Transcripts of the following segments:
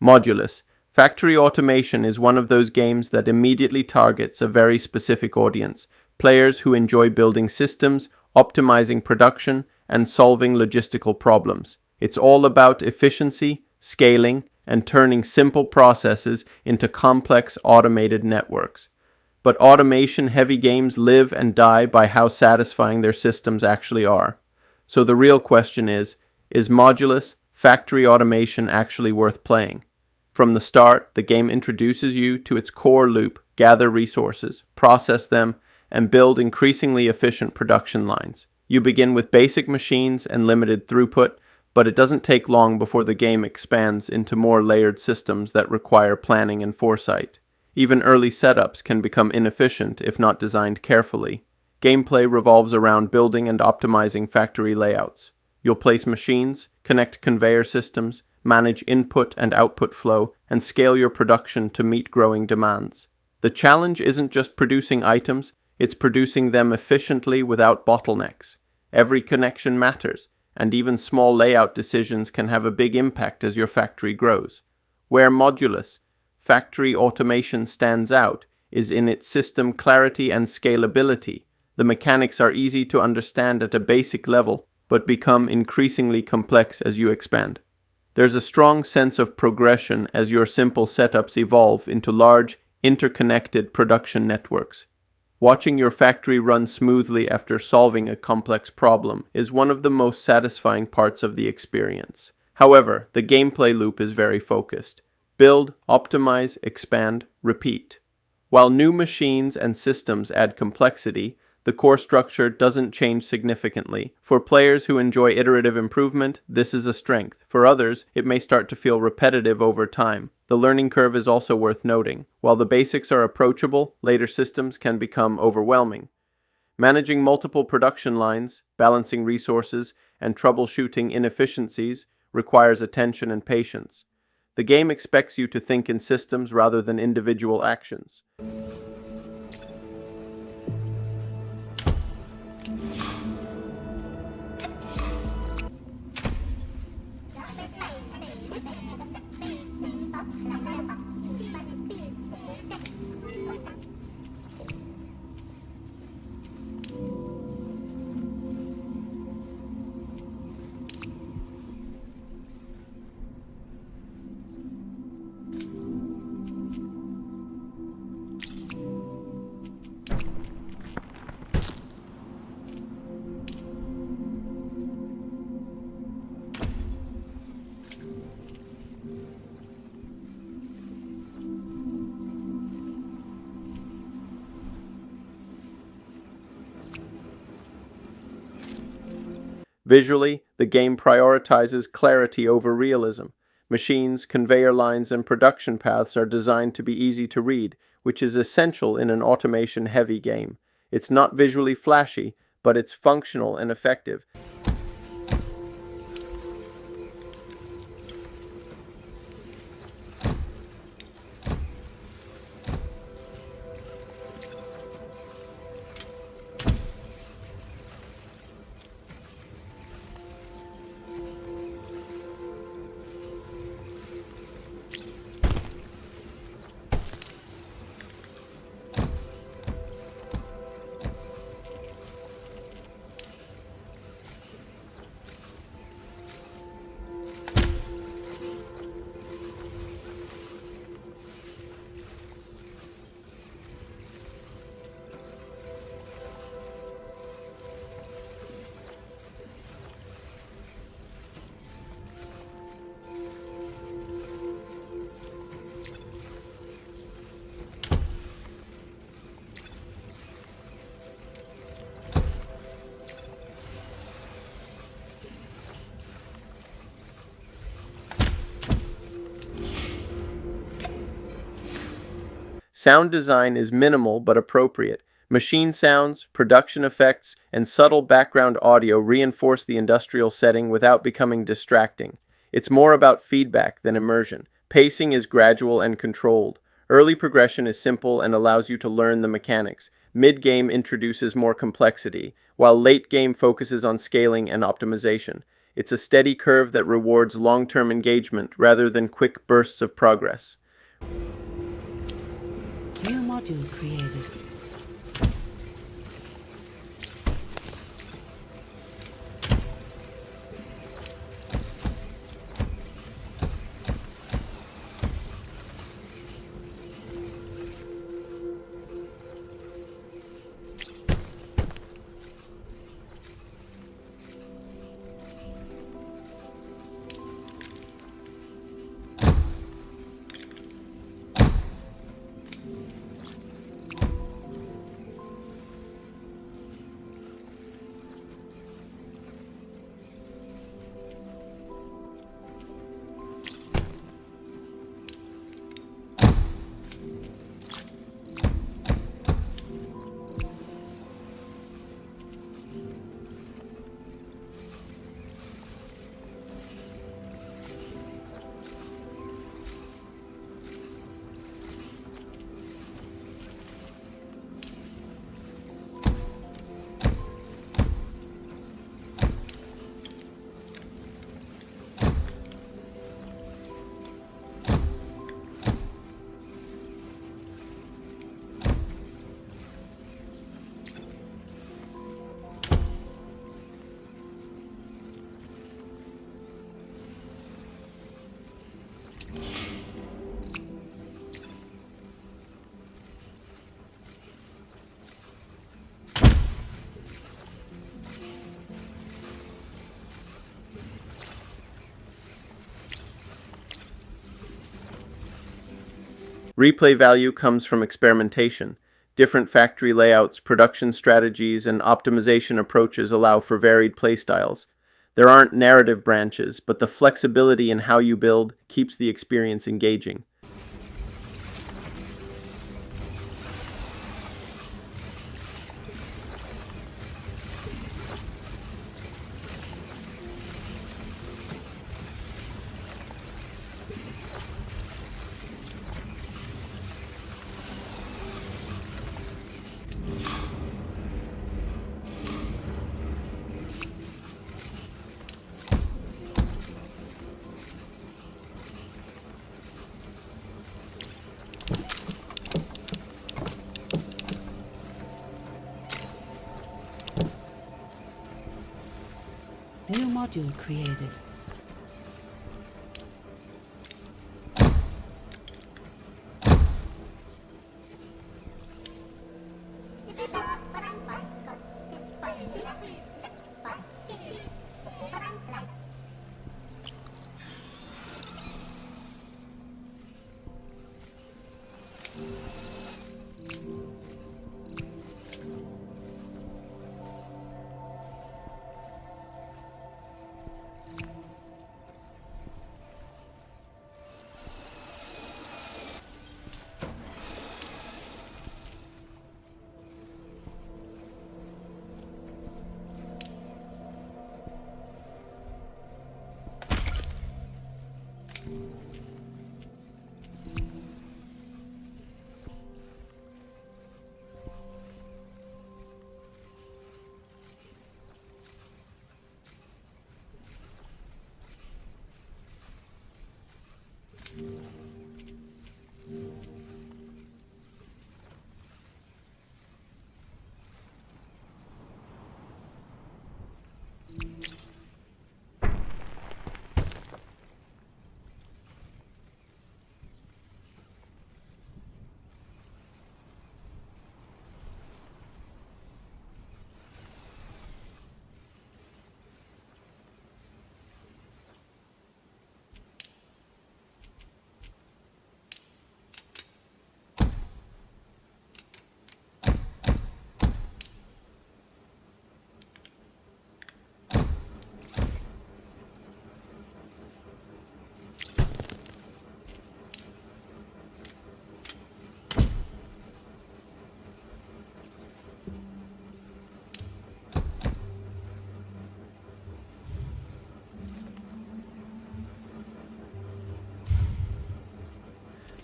Modulus. Factory automation is one of those games that immediately targets a very specific audience, players who enjoy building systems, optimizing production, and solving logistical problems. It's all about efficiency, scaling, and turning simple processes into complex automated networks. But automation-heavy games live and die by how satisfying their systems actually are. So the real question is Modulus factory automation actually worth playing? From the start, the game introduces you to its core loop: gather resources, process them, and build increasingly efficient production lines. You begin with basic machines and limited throughput, but it doesn't take long before the game expands into more layered systems that require planning and foresight. Even early setups can become inefficient if not designed carefully. Gameplay revolves around building and optimizing factory layouts. You'll place machines, connect conveyor systems, manage input and output flow, and scale your production to meet growing demands. The challenge isn't just producing items, it's producing them efficiently without bottlenecks. Every connection matters, and even small layout decisions can have a big impact as your factory grows. Where Modulus factory automation stands out is in its system clarity and scalability. The mechanics are easy to understand at a basic level, but become increasingly complex as you expand. There's a strong sense of progression as your simple setups evolve into large, interconnected production networks. Watching your factory run smoothly after solving a complex problem is one of the most satisfying parts of the experience. However, the gameplay loop is very focused. Build, optimize, expand, repeat. While new machines and systems add complexity, the core structure doesn't change significantly. For players who enjoy iterative improvement, this is a strength. For others, it may start to feel repetitive over time. The learning curve is also worth noting. While the basics are approachable, later systems can become overwhelming. Managing multiple production lines, balancing resources, and troubleshooting inefficiencies requires attention and patience. The game expects you to think in systems rather than individual actions. Visually, the game prioritizes clarity over realism. Machines, conveyor lines, and production paths are designed to be easy to read, which is essential in an automation-heavy game. It's not visually flashy, but it's functional and effective. Sound design is minimal but appropriate. Machine sounds, production effects, and subtle background audio reinforce the industrial setting without becoming distracting. It's more about feedback than immersion. Pacing is gradual and controlled. Early progression is simple and allows you to learn the mechanics. Mid-game introduces more complexity, while late game focuses on scaling and optimization. It's a steady curve that rewards long-term engagement rather than quick bursts of progress. New module created. Replay value comes from experimentation. Different factory layouts, production strategies, and optimization approaches allow for varied playstyles. There aren't narrative branches, but the flexibility in how you build keeps the experience engaging. New module created.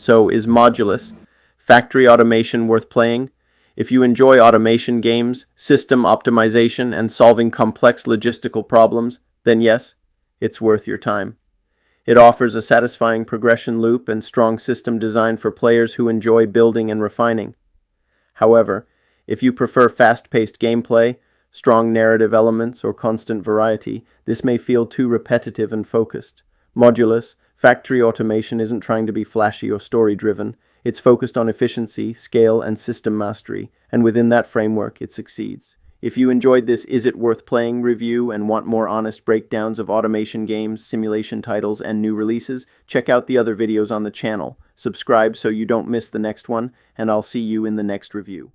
So, is Modulus factory automation worth playing? If you enjoy automation games, system optimization, and solving complex logistical problems, then yes, it's worth your time. It offers a satisfying progression loop and strong system design for players who enjoy building and refining. However, if you prefer fast-paced gameplay, strong narrative elements, or constant variety, this may feel too repetitive and focused. Modulus, factory automation isn't trying to be flashy or story-driven. It's focused on efficiency, scale, and system mastery, and within that framework, it succeeds. If you enjoyed this Is It Worth Playing review and want more honest breakdowns of automation games, simulation titles, and new releases, check out the other videos on the channel. Subscribe so you don't miss the next one, and I'll see you in the next review.